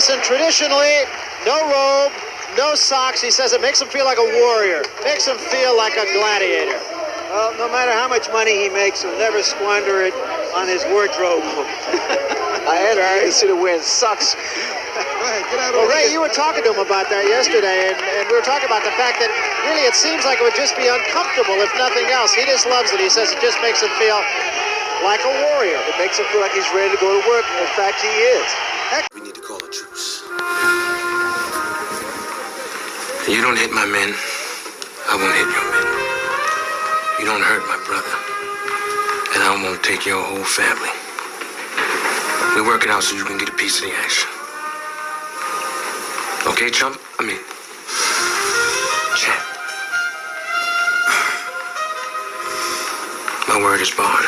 Listen, traditionally, no robe, no socks. He says it makes him feel like a warrior, makes him feel like a gladiator. Well, no matter how much money he makes, he'll never squander it on his wardrobe. I had to consider wearing socks. Well, Ray, you were talking to him about that yesterday, and we were talking about the fact that really it seems like it would just be uncomfortable if nothing else. He just loves it. He says it just makes him feel like a warrior. It makes him feel like he's ready to go to work. In fact, he is. We need to call a truce. You don't hit my men, I won't hit your men. You don't hurt my brother, and I won't take your whole family. We work it out so you can get a piece of the action. Okay, chump? Champ. My word is bond.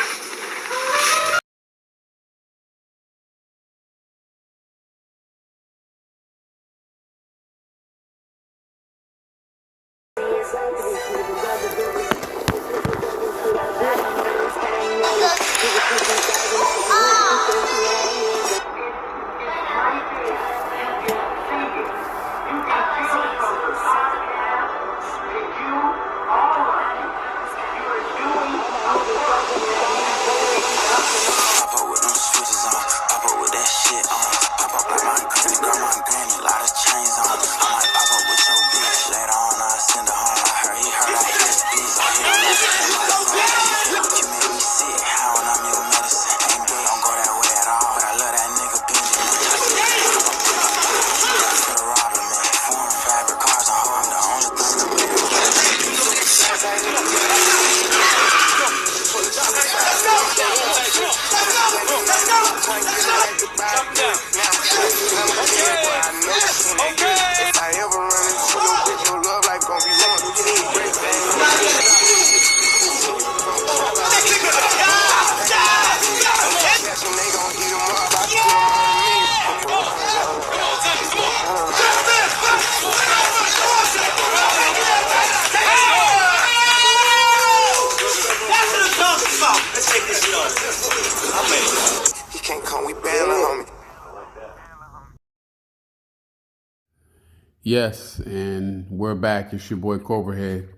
Yes, and we're back. It's your boy Cobrahead.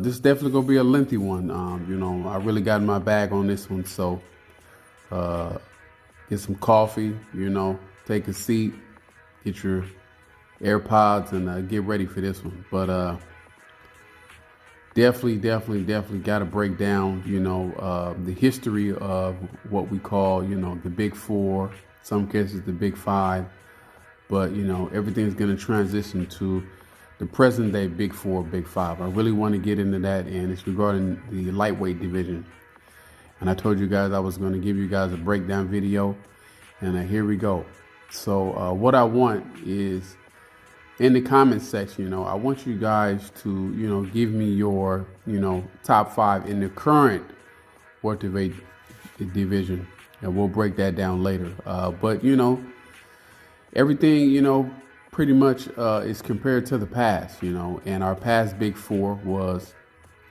This is definitely gonna be a lengthy one. I really got in my bag on this one, so get some coffee. Take a seat, get your AirPods, and get ready for this one. But definitely got to break down. The history of what we call the Big Four. Some cases the Big Five. But, everything's going to transition to the present day Big Four, Big Five. I really want to get into that, and it's regarding the lightweight division. And I told you guys I was going to give you guys a breakdown video, and here we go. So what I want is, in the comment section, I want you guys to, give me your, top five in the current welterweight division, and we'll break that down later. But, everything, pretty much is compared to the past, and our past Big Four was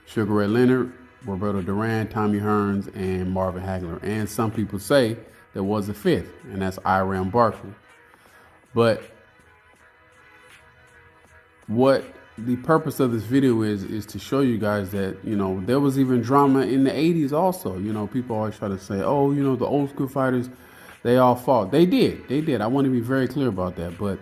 Shakur Leonard, Roberto Duran, Tommy Hearns, and Marvin Hagler. And some people say there was a fifth, and that's Iran Barkley. But what the purpose of this video is to show you guys that, there was even drama in the 80s also. People always try to say, oh, the old school fighters, they all fought. They did. I want to be very clear about that. But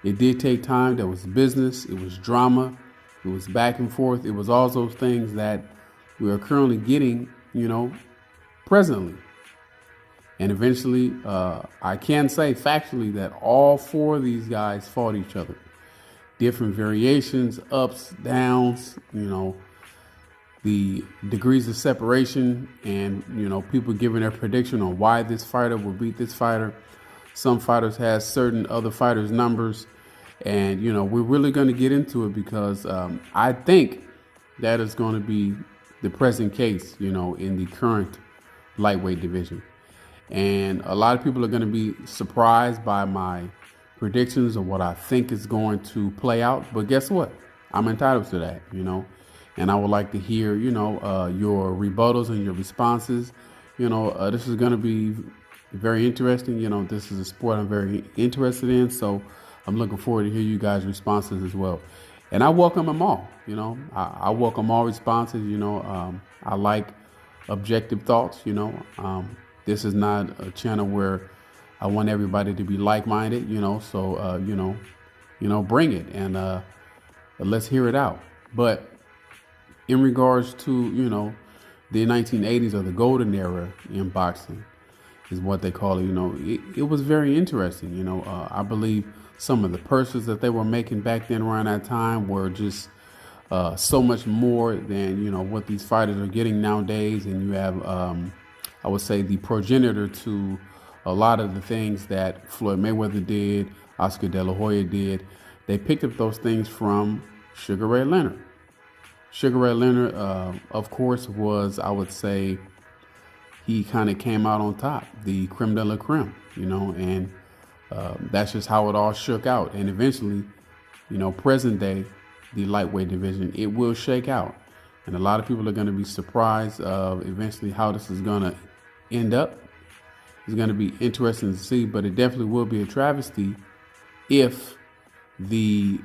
it did take time. There was business. It was drama. It was back and forth. It was all those things that we are currently getting, presently. And eventually, I can say factually that all four of these guys fought each other. Different variations, ups, downs, the degrees of separation, and people giving their prediction on why this fighter will beat this fighter. Some fighters has certain other fighters' numbers, and we're really going to get into it because I think that is going to be the present case, in the current lightweight division. And a lot of people are going to be surprised by my predictions of what I think is going to play out. But guess what? I'm entitled to that, and I would like to hear, your rebuttals and your responses. This is going to be very interesting. You know, this is a sport I'm very interested in, so I'm looking forward to hear you guys' responses as well. And I welcome them all. You know, I welcome all responses. You know, I like objective thoughts. You know, this is not a channel where I want everybody to be like-minded. You know, so you know, bring it and let's hear it out. But in regards to, you know, the 1980s or the golden era in boxing is what they call it. You know, it was very interesting. You know, I believe some of the purses that they were making back then around that time were just so much more than, you know, what these fighters are getting nowadays. And you have, I would say, the progenitor to a lot of the things that Floyd Mayweather did, Oscar De La Hoya did. They picked up those things from Sugar Ray Leonard. Sugar Ray Leonard, of course, was, I would say, he kind of came out on top, the creme de la creme, you know, and that's just how it all shook out. And eventually, you know, present day, the lightweight division, it will shake out. And a lot of people are going to be surprised of eventually how this is going to end up. It's going to be interesting to see, but it definitely will be a travesty if the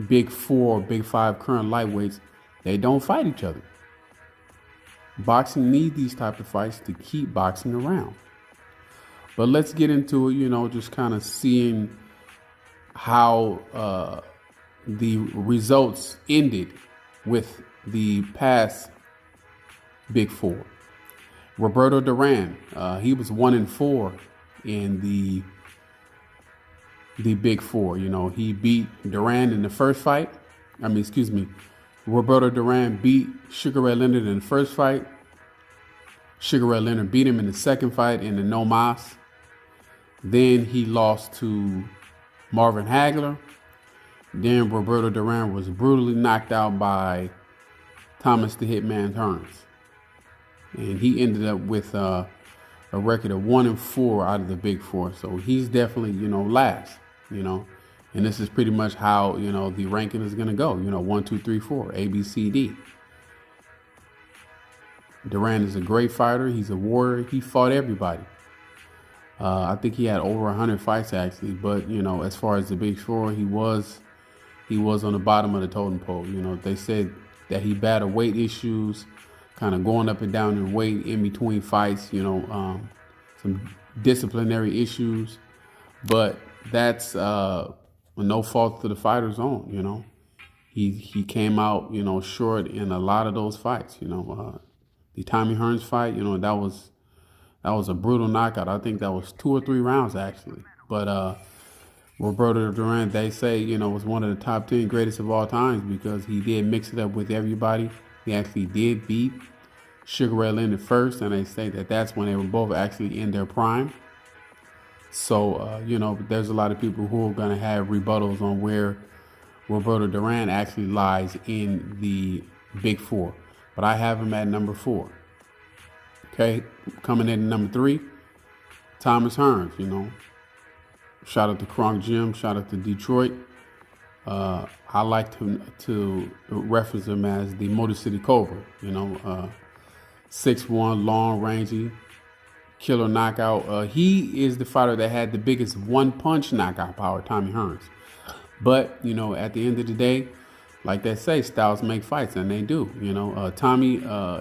big four, big five current lightweights, they don't fight each other. Boxing needs these type of fights to keep boxing around. But let's get into it, you know, just kind of seeing how the results ended with the past big four. Roberto Duran, he was 1-4 in the big four. You know, he beat Duran in the first fight. Roberto Duran beat Sugar Ray Leonard in the first fight. Sugar Ray Leonard beat him in the second fight in the no mas. Then he lost to Marvin Hagler. Then Roberto Duran was brutally knocked out by Thomas the Hitman Hearns. And he ended up with a record of 1-4 out of the big four. So he's definitely, you know, last, you know. And this is pretty much how, you know, the ranking is going to go. You know, 1, 2, 3, 4, A, B, C, D. Duran is a great fighter. He's a warrior. He fought everybody. I think he had over 100 fights, actually. But, you know, as far as the big four, he was on the bottom of the totem pole. You know, they said that he battled weight issues, kind of going up and down in weight in between fights, you know, some disciplinary issues. But that's no fault to the fighter's own, you know. He came out, you know, short in a lot of those fights, you know. The Tommy Hearns fight, you know, that was a brutal knockout. I think that was 2 or 3 rounds, actually. But Roberto Duran, they say, you know, was one of the top 10 greatest of all times because he did mix it up with everybody. He actually did beat Sugar Ray Leonard first, and they say that that's when they were both actually in their prime. So, you know, there's a lot of people who are going to have rebuttals on where Roberto Duran actually lies in the big four. But I have him at number 4. Okay, coming in at number 3, Thomas Hearns, you know. Shout out to Kronk Gym, shout out to Detroit. I like to reference him as the Motor City Cobra, you know. 6'1", long, rangy, killer knockout. He is the fighter that had the biggest one-punch knockout power, Tommy Hearns. But, you know, at the end of the day, like they say, styles make fights, and they do. You know, Tommy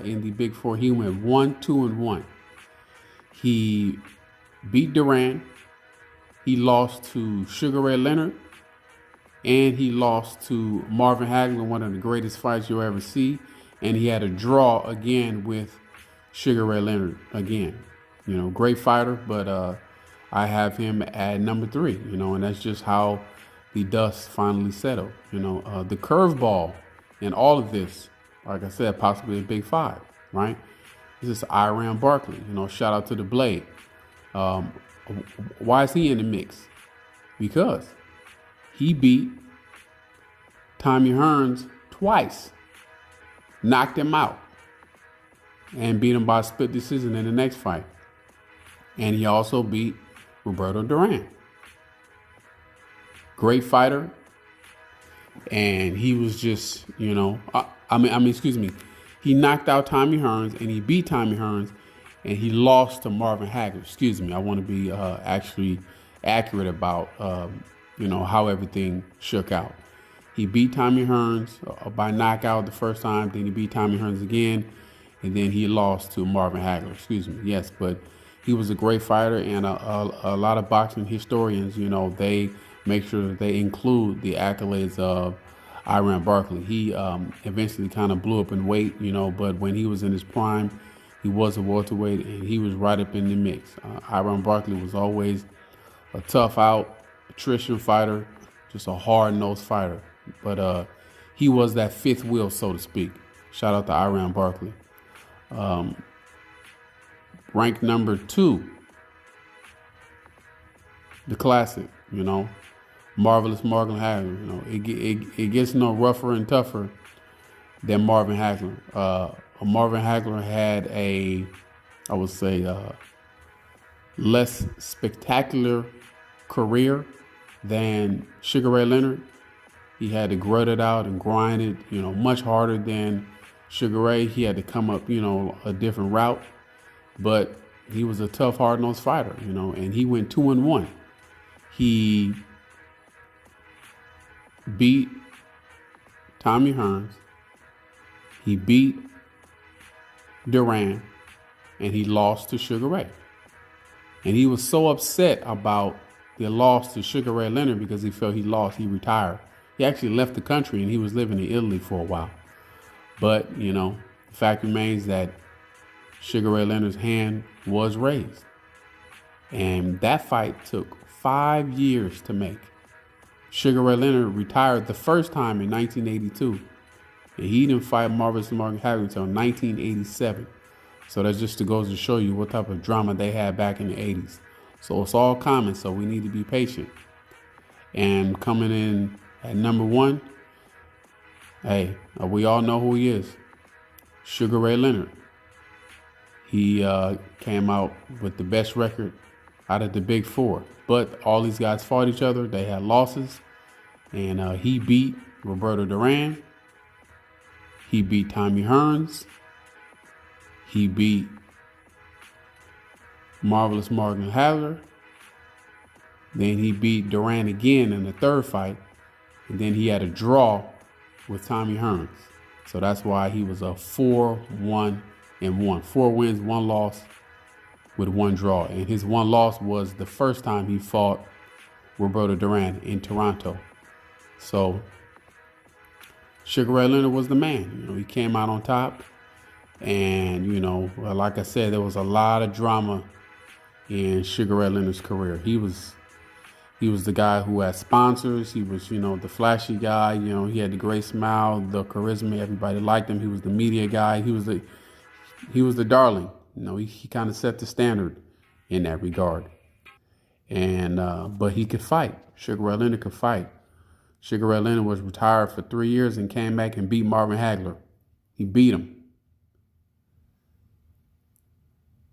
in the big four, he went 1-2-1. He beat Duran. He lost to Sugar Ray Leonard, and he lost to Marvin Hagler, one of the greatest fights you'll ever see. And he had a draw again with Sugar Ray Leonard again. You know, great fighter, but I have him at number 3. You know, and that's just how the dust finally settled. You know, the curveball in all of this, like I said, possibly a big 5, right? This is Iran Barkley. You know, shout out to the Blade. Why is he in the mix? Because he beat Tommy Hearns twice, knocked him out, and beat him by a split decision in the next fight. And he also beat Roberto Duran. Great fighter. And he was just, you know, excuse me. He knocked out Tommy Hearns and he beat Tommy Hearns. and he lost to Marvin Hagler. Excuse me. I want to be actually accurate about how everything shook out. He beat Tommy Hearns by knockout the first time. Then he beat Tommy Hearns again, and then he lost to Marvin Hagler. Excuse me. Yes, but he was a great fighter, and a lot of boxing historians, they make sure that they include the accolades of Iran Barkley. He eventually kind of blew up in weight, but when he was in his prime, he was a welterweight, and he was right up in the mix. Iran Barkley was always a tough out, attrition fighter, just a hard-nosed fighter. But he was that fifth wheel, so to speak. Shout out to Iran Barkley. Ranked number 2, the classic, Marvelous Marvin Hagler. It gets no rougher and tougher than Marvin Hagler. Marvin Hagler had I would say, less spectacular career than Sugar Ray Leonard. He had to grit it out and grind it, much harder than Sugar Ray. He had to come up, a different route. But he was a tough, hard-nosed fighter, and he went 2-1. He beat Tommy Hearns. He beat Duran, and he lost to Sugar Ray. And he was so upset about the loss to Sugar Ray Leonard because he felt he lost. He retired. He actually left the country, and he was living in Italy for a while. But, the fact remains that Sugar Ray Leonard's hand was raised. And that fight took 5 years to make. Sugar Ray Leonard retired the first time in 1982. And he didn't fight Marvelous Marvin Hagler until 1987. So that's just to goes to show you what type of drama they had back in the 80s. So it's all common, so we need to be patient. And coming in at number 1, hey, we all know who he is. Sugar Ray Leonard. He came out with the best record out of the Big Four. But all these guys fought each other. They had losses. And he beat Roberto Duran. He beat Tommy Hearns. He beat Marvelous Marvin Hagler. Then he beat Duran again in the third fight. And then he had a draw with Tommy Hearns. So that's why he was a 4-1-1. 4 wins, 1 loss with 1 draw. And his 1 loss was the first time he fought Roberto Duran in Toronto. So Sugar Ray Leonard was the man. He came out on top. And, like I said, there was a lot of drama in Sugar Ray Leonard's career. He was the guy who had sponsors. He was, the flashy guy. He had the great smile, the charisma. Everybody liked him. He was the media guy. He was the darling. He kind of set the standard in that regard. And but he could fight. Sugar Ray Leonard could fight. Sugar Ray Leonard was retired for 3 years and came back and beat Marvin Hagler. He beat him.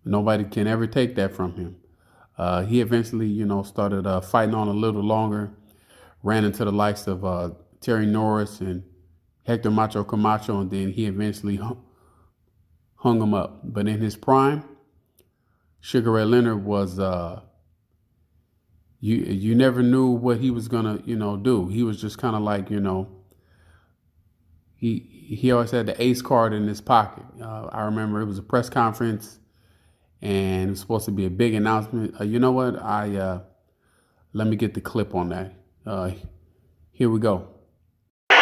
Nobody can ever take that from him. He eventually, started fighting on a little longer, ran into the likes of Terry Norris and Hector Macho Camacho, and then he eventually hung him up. But in his prime, Sugar Ray Leonard was, you never knew what he was gonna, do. He was just kind of like, he always had the ace card in his pocket. I remember it was a press conference. And it was supposed to be a big announcement. You know what? Let me get the clip on that. Here we go. And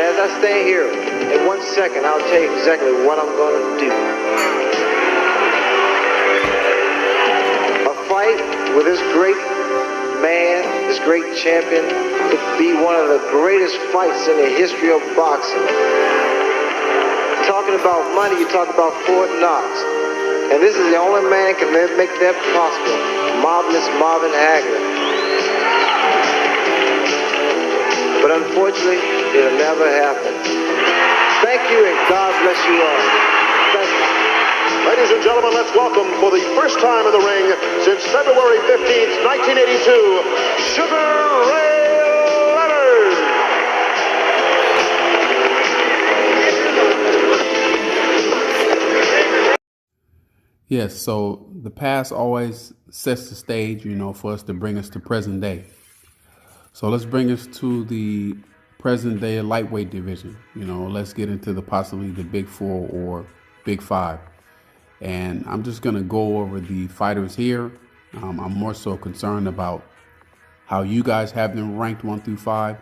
as I stay here, in 1 second, I'll tell you exactly what I'm going to do. A fight with this great man, this great champion, could be one of the greatest fights in the history of boxing. Talking about money, you talk about Fort Knox. And this is the only man who can make that possible. Marvelous Marvin Hagler. But unfortunately, it'll never happen. Thank you, and God bless you all. Thank you. Ladies and gentlemen, let's welcome for the first time in the ring since February 15th, 1982, Sugar Ray Leonard. Yes, so the past always sets the stage, for us to bring us to present day. So let's bring us to the present day lightweight division. Let's get into possibly the big four or big five. And I'm just going to go over the fighters here. I'm more so concerned about how you guys have them ranked 1 through 5.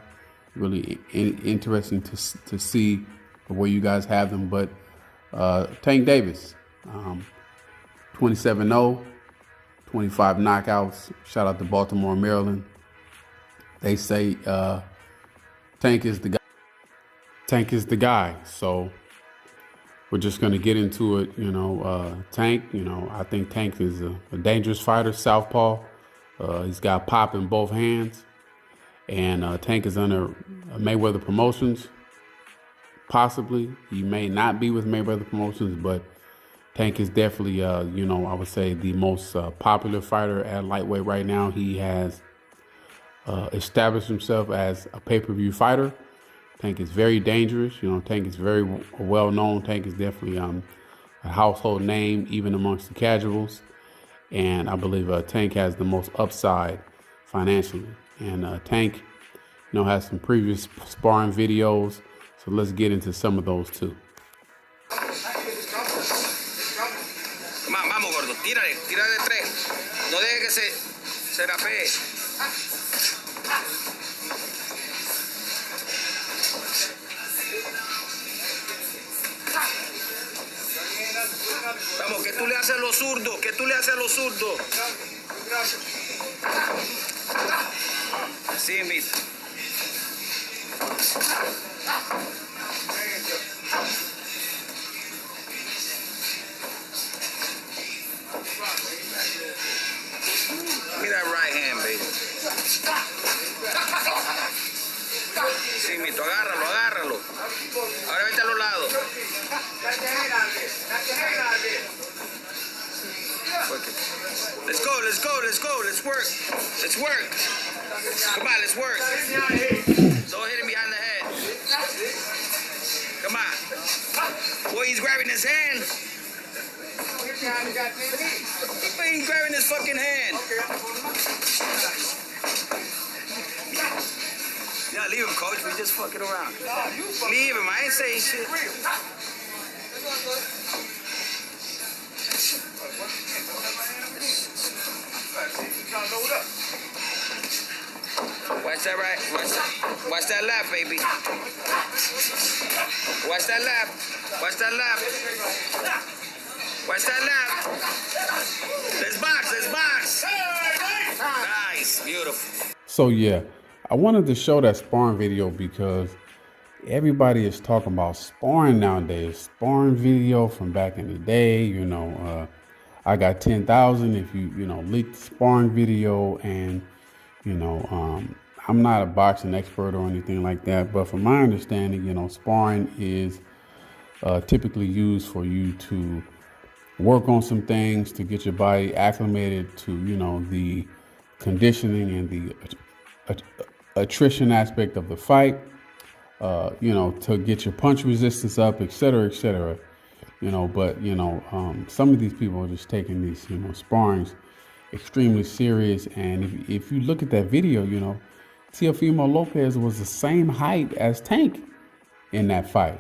Really interesting to see where you guys have them. But Tank Davis, 27-0, 25 knockouts. Shout out to Baltimore, Maryland. They say Tank is the guy. Tank is the guy. So we're just going to get into it. Tank, I think Tank is a dangerous fighter, southpaw. He's got pop in both hands. And Tank is under Mayweather Promotions. Possibly. He may not be with Mayweather Promotions, but Tank is definitely, I would say the most popular fighter at lightweight right now. He has established himself as a pay-per-view fighter. Tank is very dangerous. Tank is very well known. Tank is definitely a household name, even amongst the casuals. And I believe Tank has the most upside financially. And Tank, has some previous sparring videos. So let's get into some of those too. Vamos, gordo, tírale de 3. No deje que se rapee. Vamos, ¿qué tú le haces a los zurdos? ¿Qué tú le haces a los zurdos? Así, mira. Mira that right hand, baby. Sí, mito, agárralo. Ahora vete a los lados. Let's work. Come on, let's work. Don't hit him behind the head. Come on. Boy, he's grabbing his hand. He's grabbing his fucking hand. Yeah, leave him, coach. We just fucking around. Leave him. I ain't saying shit. Watch that right. Watch that left, baby. Watch that left. Watch that left. Let's box. Nice. Beautiful. So yeah, I wanted to show that sparring video because everybody is talking about sparring nowadays. Sparring video from back in the day, I got 10,000 if you leak the sparring video. And I'm not a boxing expert or anything like that, but from my understanding, sparring is typically used for you to work on some things, to get your body acclimated to the conditioning and the attrition aspect of the fight, to get your punch resistance up, et cetera, et cetera. But some of these people are just taking these, sparrings extremely serious. And if you look at that video, Teofimo Lopez was the same height as Tank in that fight.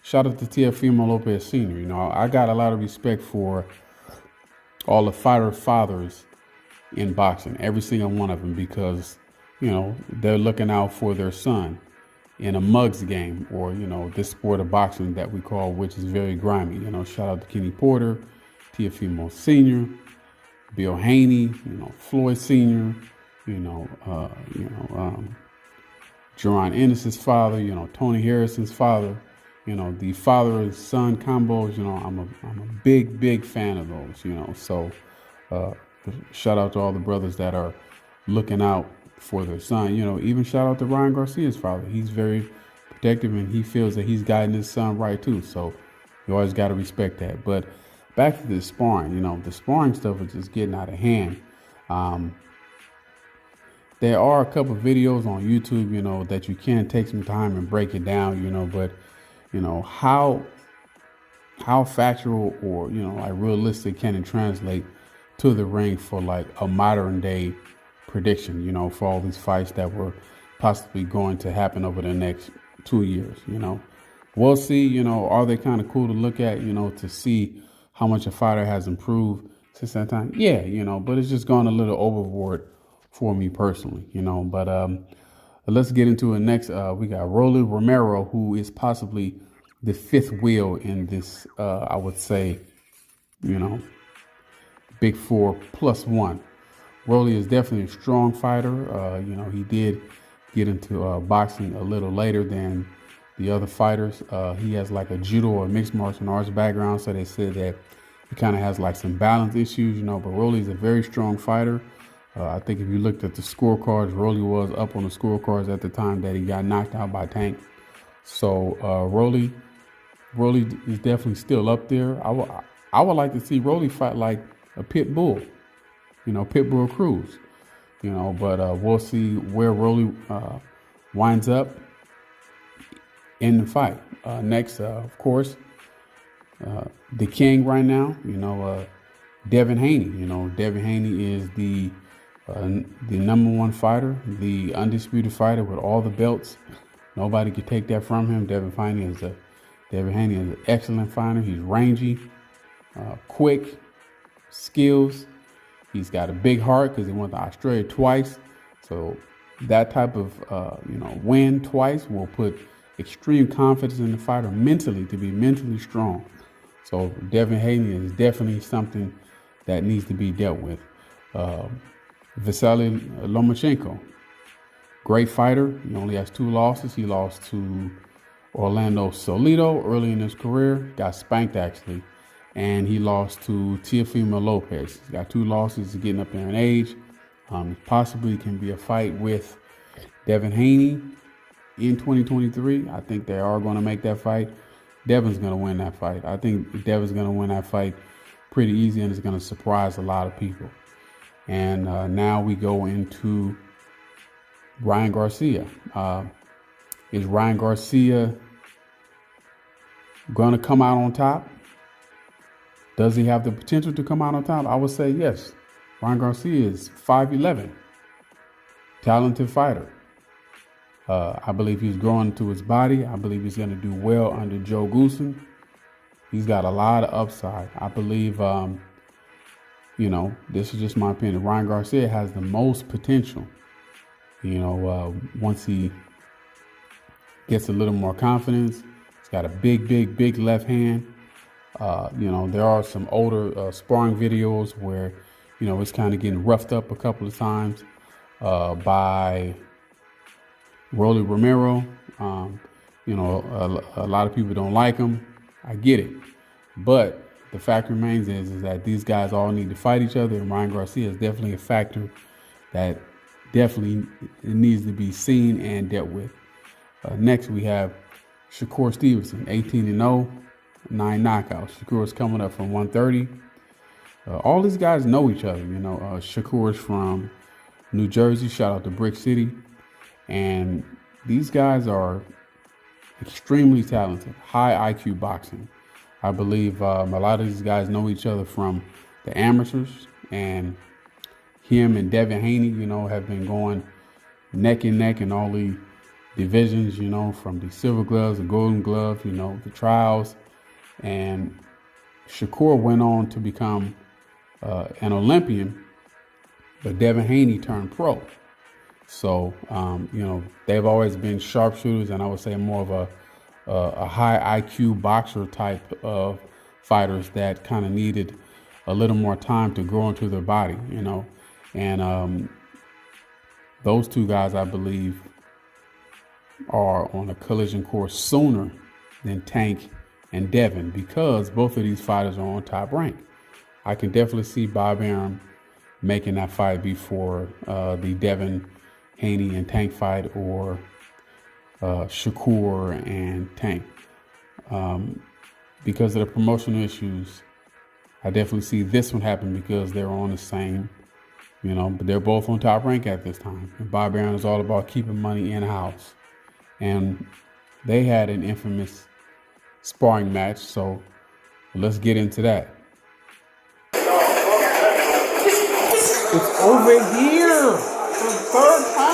Shout out to Teofimo Lopez Sr. I got a lot of respect for all the fighter fathers in boxing, every single one of them, because, they're looking out for their son in a mugs game, or, this sport of boxing that we call, which is very grimy. Shout out to Kenny Porter, Teofimo Sr., Bill Haney, Floyd Sr., Duran Ennis's father, Tony Harrison's father, the father and son combos, I'm a big fan of those, so shout out to all the brothers that are looking out for their son. Even shout out to Ryan Garcia's father. He's very protective and he feels that he's guiding his son right too. So you always got to respect that. But back to the sparring, the sparring stuff is just getting out of hand. There are a couple of videos on YouTube, that you can take some time and break it down, but how how factual or, you know, like realistic can it translate to the ring for like a modern day prediction, you know, for all these fights that were possibly going to happen over the next 2 years, you know. We'll see, you know, are they kind of cool to look at, you know, to see how much a fighter has improved since that time? Yeah, you know, but it's just gone a little overboard for me personally, you know. But let's get into it next. We got Rolly Romero, who is possibly the fifth wheel in this, I would say, you know, Big Four plus one. Rolly is definitely a strong fighter. You know, he did get into boxing a little later than the other fighters. He has like a judo or mixed martial arts background, so they said that he kind of has like some balance issues, you know, but Rolly is a very strong fighter. I think if you looked at the scorecards, Rolly was up on the scorecards at the time that he got knocked out by Tank. So Rolly is definitely still up there. I would like to see Rolly fight like a pit bull, you know, pit bull Cruz, you know, but we'll see where Rolly winds up in the fight. Next, of course, the king right now, you know, Devin Haney. You know, Devin Haney is the number one fighter, the undisputed fighter with all the belts. Nobody can take that from him. Devin Haney is an excellent fighter. He's rangy, quick, skills. He's got a big heart because he went to Australia twice. So that type of win twice will put extreme confidence in the fighter mentally, to be mentally strong. So Devin Haney is definitely something that needs to be dealt with. Vasily Lomachenko, great fighter. He only has 2 losses. He lost to Orlando Solito early in his career, got spanked actually, and he lost to Teofimo Lopez. He's got 2 losses. He's getting up there in age. Possibly can be a fight with Devin Haney in 2023. I think they are going to make that fight. Devin's going to win that fight. I think Devin's going to win that fight pretty easy, and it's going to surprise a lot of people. And now we go into Ryan Garcia. Is Ryan Garcia going to come out on top? Does he have the potential to come out on top? I would say yes. Ryan Garcia is 5'11", talented fighter. I believe he's growing to his body. I believe he's going to do well under Joe Goosen. He's got a lot of upside. I believe, this is just my opinion. Ryan Garcia has the most potential. Once he gets a little more confidence, he's got a big left hand. There are some older sparring videos where, it's kind of getting roughed up a couple of times by Rolly Romero. A lot of people don't like him. I get it. But the fact remains is that these guys all need to fight each other, and Ryan Garcia is definitely a factor that definitely needs to be seen and dealt with. Next, we have Shakur Stevenson, 18-0, 9 knockouts. Shakur is coming up from 130. All these guys know each other. Shakur is from New Jersey. Shout out to Brick City. And these guys are extremely talented, high IQ boxing. I believe a lot of these guys know each other from the amateurs, and him and Devin Haney, have been going neck and neck in all the divisions, from the silver gloves, the golden glove, the trials. And Shakur went on to become an Olympian, but Devin Haney turned pro. So, they've always been sharpshooters, and I would say more of a high IQ boxer type of fighters that kind of needed a little more time to grow into their body, And those two guys, I believe, are on a collision course sooner than Tank and Devin, because both of these fighters are on top rank. I can definitely see Bob Arum making that fight before the Devin Haney and Tank fight, or Shakur and Tank. Because of the promotional issues, I definitely see this one happen because they're on the same, but they're both on top rank at this time. And Bob Arum is all about keeping money in-house. And they had an infamous sparring match, so Let's get into that. It's over here for the third time.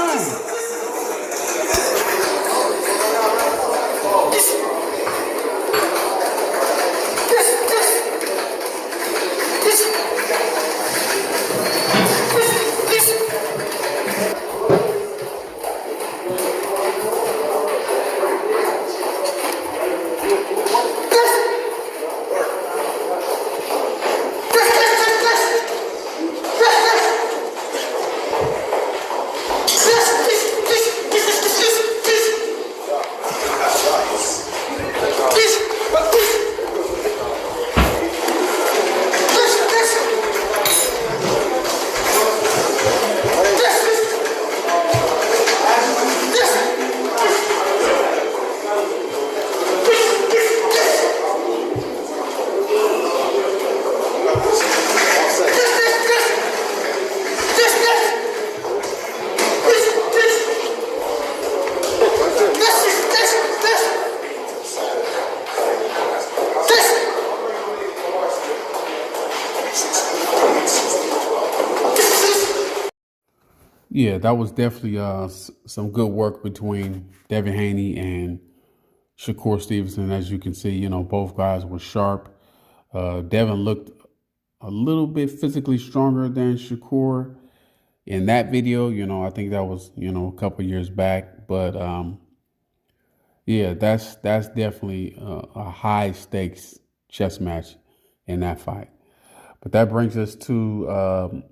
Yeah, that was definitely some good work between Devin Haney and Shakur Stevenson. As you can see, you know, both guys were sharp. Devin looked a little bit physically stronger than Shakur in that video. You know, I think that was, you know, a couple years back. But yeah, that's definitely a high stakes chess match in that fight. But that brings us to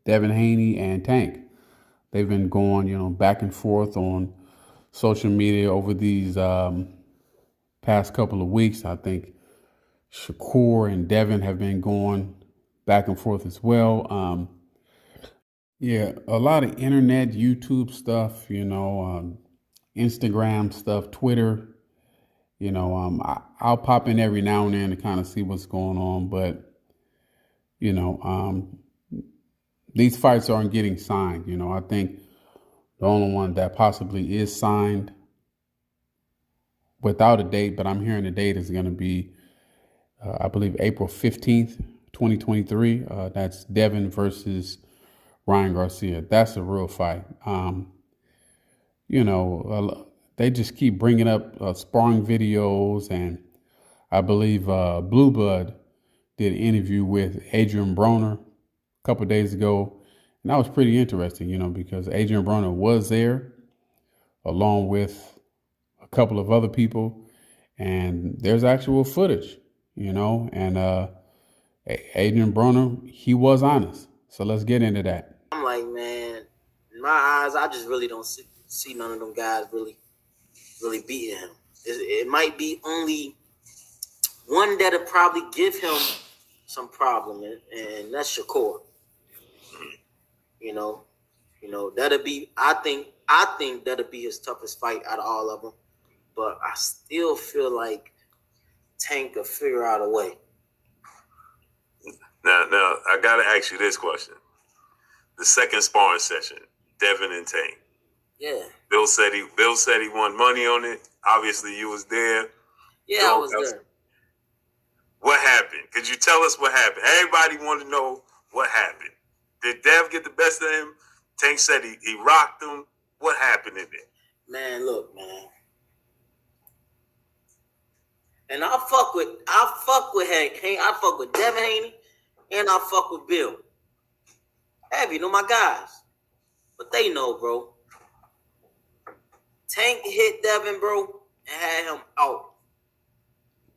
Devin Haney and Tank. They've been going, you know, back and forth on social media over these past couple of weeks. I think Shakur and Devin have been going back and forth as well. Yeah, a lot of internet, YouTube stuff, you know, Instagram stuff, Twitter. You know, I'll pop in every now and then to kind of see what's going on. But, you know, these fights aren't getting signed. You know, I think the only one that possibly is signed without a date, but I'm hearing the date is going to be, I believe, April 15th, 2023. That's Devin versus Ryan Garcia. That's a real fight. You know, they just keep bringing up sparring videos, and I believe Blue Blood did an interview with Adrian Broner a couple of days ago, and that was pretty interesting, you know, because Adrian Broner was there along with a couple of other people, and there's actual footage, you know, and Adrian Broner, he was honest. So let's get into that. I'm like, man, in my eyes, I just really don't see none of them guys really beating him. It might be only one that'll probably give him some problem, and that's Shakur. You know, that'll be. I think that'll be his toughest fight out of all of them. But I still feel like Tank will figure out a way. Now, I gotta ask you this question: the second sparring session, Devin and Tank. Yeah. Bill said he won money on it. Obviously, you was there. Yeah, I was there. What happened? Could you tell us what happened? Everybody wanted to know what happened. Did Dev get the best of him? Tank said he rocked him. What happened in there? Man, look, man. And I fuck with Hank. I fuck with Devin Haney, and I fuck with Bill. Heavy, you know my guys. But they know, bro. Tank hit Devin, bro, and had him out.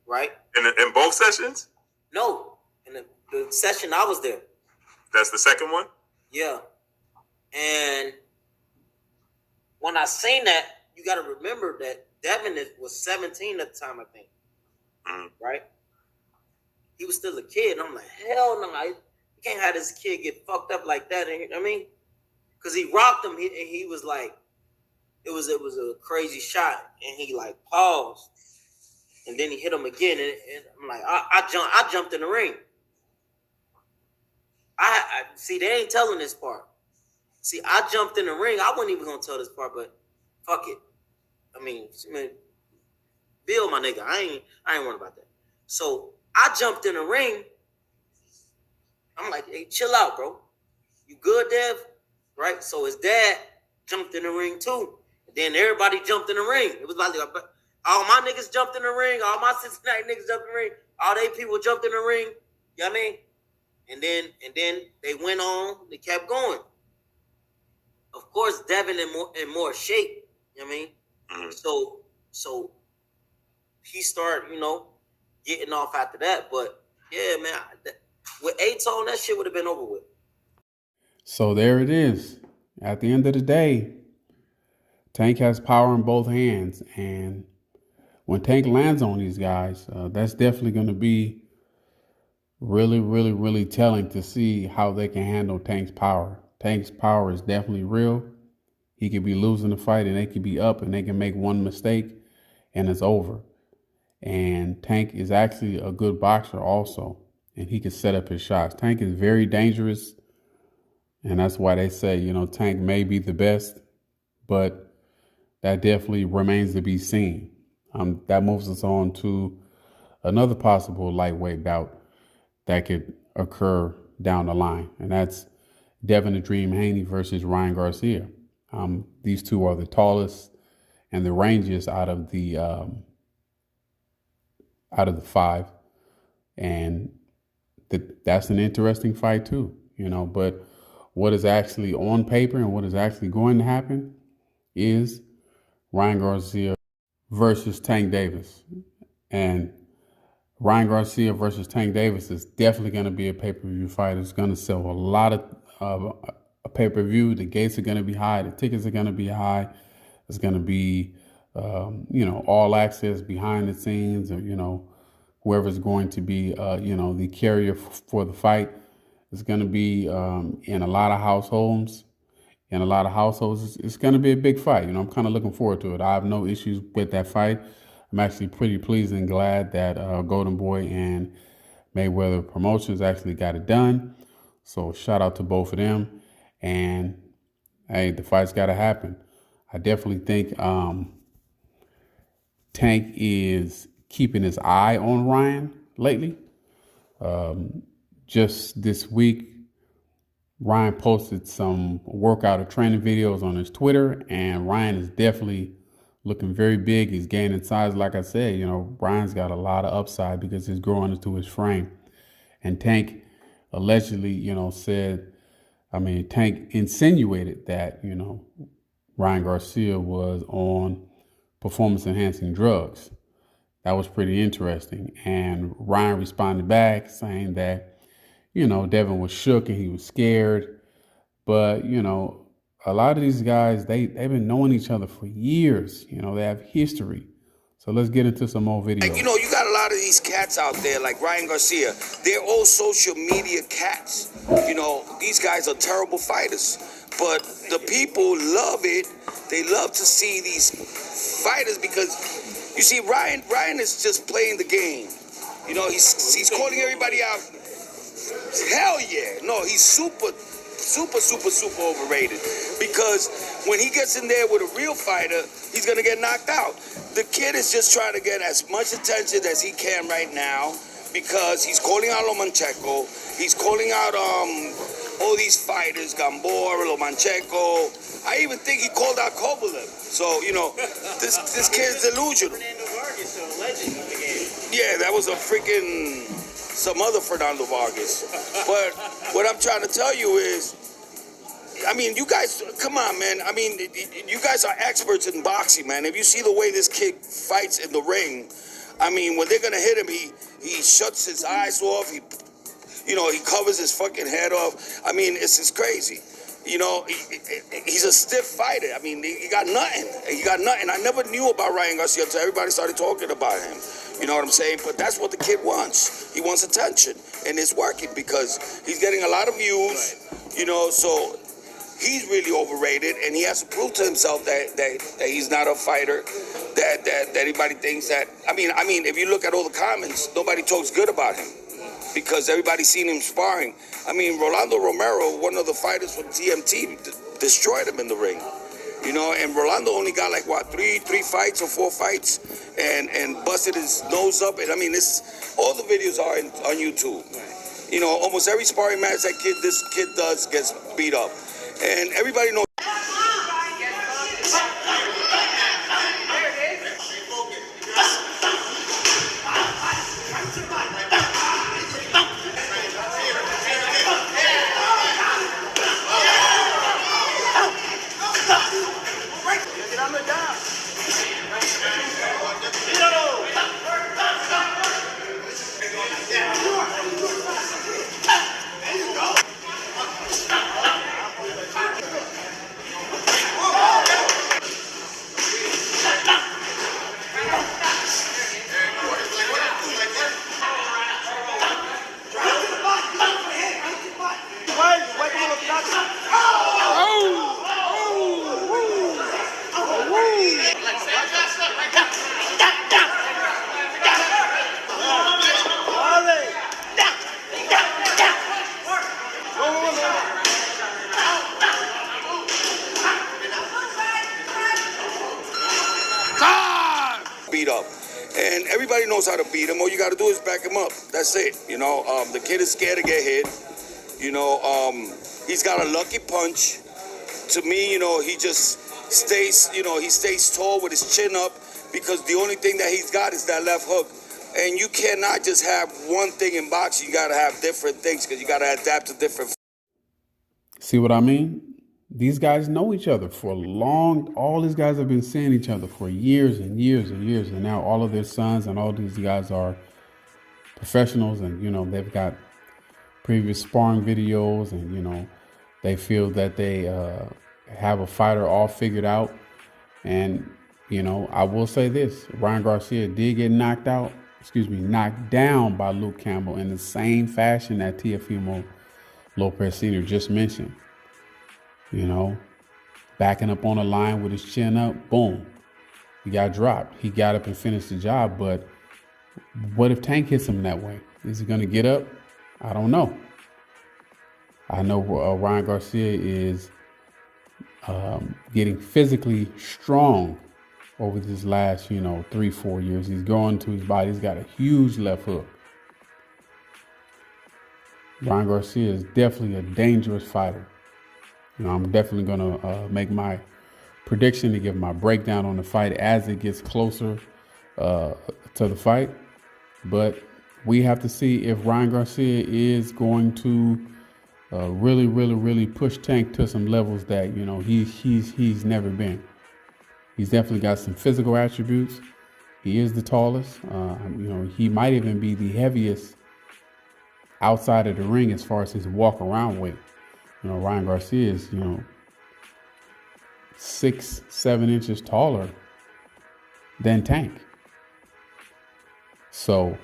Right? In both sessions? No. In the session I was there. That's the second one? Yeah. And when I seen that, you got to remember that Devin was 17 at the time, I think. Mm-hmm. Right? He was still a kid. And I'm like, hell no. You can't have this kid get fucked up like that. You know what I mean? Because he rocked him. He was like, it was a crazy shot. And he like paused. And then he hit him again. And I'm like, I jumped in the ring. I see, they ain't telling this part. See, I jumped in the ring. I wasn't even gonna tell this part, but fuck it. I mean, Bill, my nigga, I ain't worried about that. So I jumped in the ring. I'm like, hey, chill out, bro. You good, Dev? Right? So his dad jumped in the ring too. And then everybody jumped in the ring. It was like all my niggas jumped in the ring. All my Cincinnati niggas jumped in the ring. All they people jumped in the ring. You know what I mean? And then they went on. They kept going. Of course, Devin in more shape. You know what I mean? Mm-hmm. So he started, getting off after that. But yeah, man, with A-Tone, that shit would have been over with. So there it is. At the end of the day, Tank has power in both hands. And when Tank lands on these guys, that's definitely going to be really, really, really telling to see how they can handle Tank's power. Tank's power is definitely real. He could be losing the fight and they could be up and they can make one mistake and it's over. And Tank is actually a good boxer also. And he can set up his shots. Tank is very dangerous. And that's why they say, Tank may be the best, but that definitely remains to be seen. That moves us on to another possible lightweight bout that could occur down the line. And that's Devin the Dream Haney versus Ryan Garcia. These two are the tallest and the rangiest out of the five. And that's an interesting fight too, but what is actually on paper and what is actually going to happen is Ryan Garcia versus Tank Davis. And Ryan Garcia versus Tank Davis is definitely going to be a pay-per-view fight. It's going to sell a lot of a pay-per-view. The gates are going to be high. The tickets are going to be high. It's going to be, all access behind the scenes, or, whoever's going to be, the carrier for the fight. It's going to be in a lot of households. In a lot of households, it's going to be a big fight. I'm kind of looking forward to it. I have no issues with that fight. I'm actually pretty pleased and glad that Golden Boy and Mayweather Promotions actually got it done. So shout out to both of them. And hey, the fight's got to happen. I definitely think Tank is keeping his eye on Ryan lately. Just this week, Ryan posted some workout or training videos on his Twitter, and Ryan is definitely looking very big. He's gaining size. Like I said, Ryan's got a lot of upside because he's growing into his frame. And Tank allegedly, Tank insinuated that, Ryan Garcia was on performance-enhancing drugs. That was pretty interesting. And Ryan responded back saying that, Devin was shook and he was scared. But, a lot of these guys, they've been knowing each other for years. They have history. So let's get into some more videos. You got a lot of these cats out there, like Ryan Garcia. They're all social media cats. These guys are terrible fighters. But the people love it. They love to see these fighters because, you see, Ryan is just playing the game. He's calling everybody out. Hell yeah. No, he's super overrated. Because when he gets in there with a real fighter, he's going to get knocked out. The kid is just trying to get as much attention as he can right now because he's calling out Lomachenko. He's calling out all these fighters, Gamboa, Lomachenko. I even think he called out Kovalev. So, this kid's delusional. Yeah, that was a freaking... some other Fernando Vargas. But what I'm trying to tell you is, you guys, come on, man. You guys are experts in boxing, man. If you see the way this kid fights in the ring, when they're going to hit him, he shuts his eyes off. He covers his fucking head off. It's just crazy. He's a stiff fighter. He got nothing. I never knew about Ryan Garcia until everybody started talking about him. You know what I'm saying? But that's what the kid wants. He wants attention. And it's working because he's getting a lot of views, so he's really overrated. And he has to prove to himself that he's not a fighter, that anybody thinks that. If you look at all the comments, nobody talks good about him because everybody's seen him sparring. Rolando Romero, one of the fighters from TMT, destroyed him in the ring. You know, and Rolando only got like what, three fights or 4 fights, and busted his nose up. And I mean, all the videos are on YouTube. You know, almost every sparring match this kid does gets beat up, and everybody knows. Beat up, and everybody knows how to beat him. All you got to do is back him up. That's it. You know, the kid is scared to get hit. You know, he's got a lucky punch. To me, you know, he just stays. You know, he stays tall with his chin up because the only thing that he's got is that left hook. And you cannot just have one thing in boxing. You got to have different things because you got to adapt to different. See what I mean? These guys know each other for long. All these guys have been seeing each other for years and years and years. And now all of their sons and all these guys are professionals. And, you know, they've got previous sparring videos. And, you know, they feel that they have a fighter all figured out. And, you know, I will say this. Ryan Garcia did get knocked down by Luke Campbell in the same fashion that Teofimo Lopez Sr. just mentioned. You know, backing up on the line with his chin up, boom, he got dropped. He got up and finished the job, but what if Tank hits him that way? Is he going to get up? I don't know. I know Ryan Garcia is getting physically strong over these last, 3-4 years. He's going to his body. He's got a huge left hook. Ryan Garcia is definitely a dangerous fighter. I'm definitely going to make my prediction to give my breakdown on the fight as it gets closer to the fight. But we have to see if Ryan Garcia is going to really push Tank to some levels that, he's never been. He's definitely got some physical attributes. He is the tallest. He might even be the heaviest outside of the ring as far as his walk around weight. Ryan Garcia is, 6-7 inches taller than Tank. So,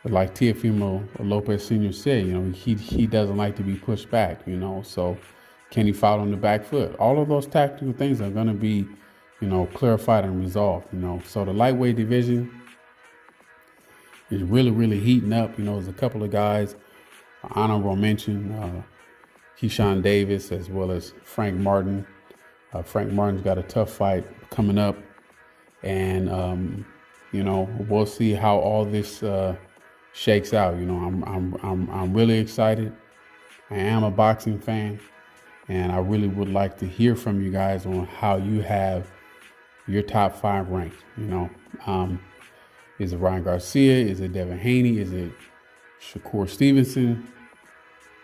like Teofimo Lopez Sr. said, he doesn't like to be pushed back, so can he fight on the back foot? All of those tactical things are going to be, clarified and resolved, So the lightweight division is really heating up. There's a couple of guys, honorable mention, Keyshawn Davis as well as Frank Martin. Frank Martin's got a tough fight coming up, and we'll see how all this shakes out. I'm really excited. I am a boxing fan, and I really would like to hear from you guys on how you have your top 5 ranked. Is it Ryan Garcia? Is it Devin Haney? Is it Shakur Stevenson?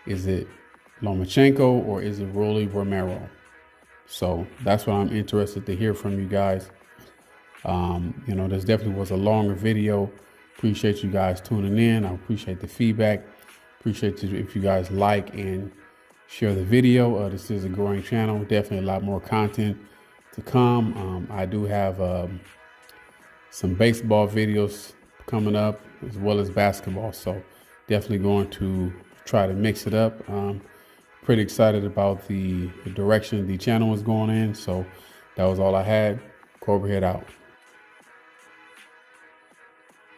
Is it Lomachenko, or is it Rolly Romero? So that's what I'm interested to hear from you guys. This definitely was a longer video. Appreciate you guys tuning in. I appreciate the feedback. Appreciate you if you guys like and share the video. This is a growing channel. Definitely a lot more content to come. I do have some baseball videos coming up as well as basketball. So definitely going to try to mix it up. Pretty excited about the direction the channel is going in. So that was all I had. Cobra Head out.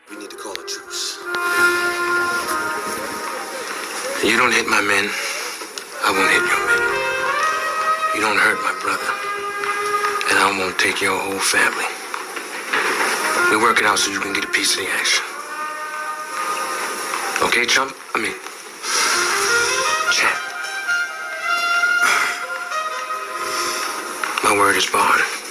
We need to call a truce. You don't hit my men, I won't hit your men. You don't hurt my brother, and I won't take your whole family. We're working out so you can get a piece of the action. Okay, chump? Champ. My word is bond.